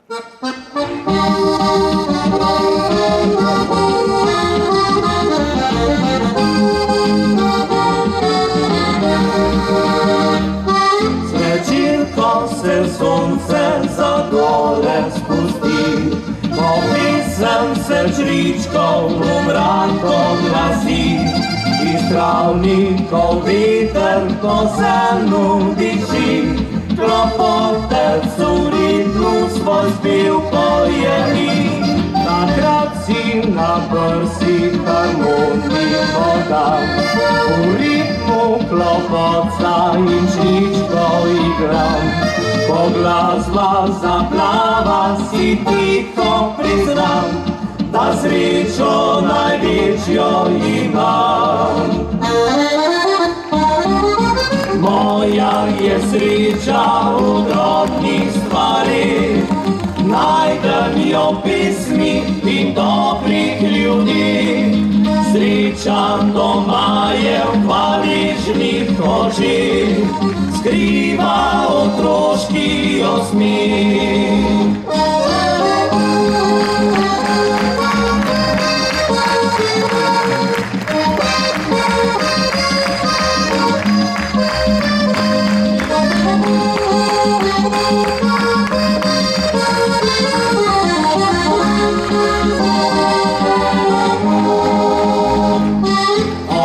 Zwierciadło se słońce za dole spusti, popisem se žličkou mrakom lasí. I z trávnikov vítr po zenu dýchí, klopotec u rytmu svoj zpív pojeví. Na kratci, na prsi harmonii voda, u rytmu klopotca im žličkou igram. Poglasba zaplava si ticho priznam, da srečo največjo imam. Moja je sreča v drobnih stvarih, najdem jo v pesmi in dobrih ljudi. Sreča doma je v hvaležnih očeh, skriva otroški osmeh.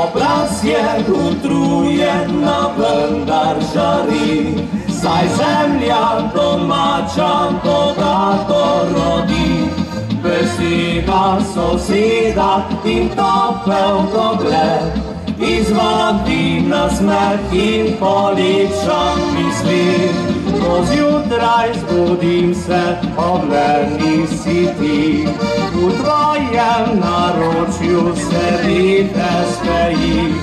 Obraz je utrujena, vendar žari, saj zemlja domača bogato rodi. Beseda soseda in topel pogled izvadi nasmeh in polepša misli. Ko zjutraj zbudim se, obleni si ti, v tvojem naročju se rite speji.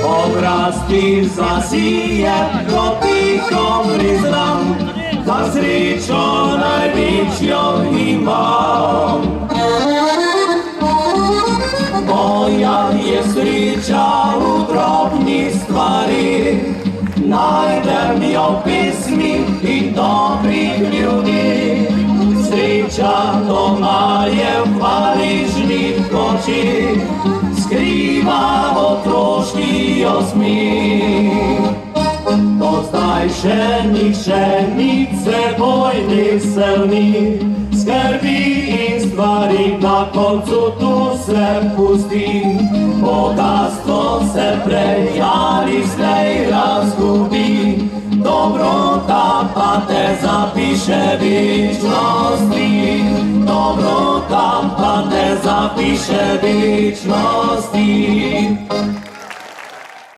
Obraz ti zasije, ko tiho priznam, da srečo največjo imam. Moja je sreča v drobnih stvarih, najdem jo v pesmi in dobrih ljudi. Sreča doma je v hvaležnih očeh, skriva otroški osmeh. Do zdaj še nihče nič seboj nesel ni, skrbi in stvari na koncu tu se pusti. Bogatstvo se prej ali slej razgubi, dobrota pa te zapiše večnosti. Dobrota pa te zapiše večnosti.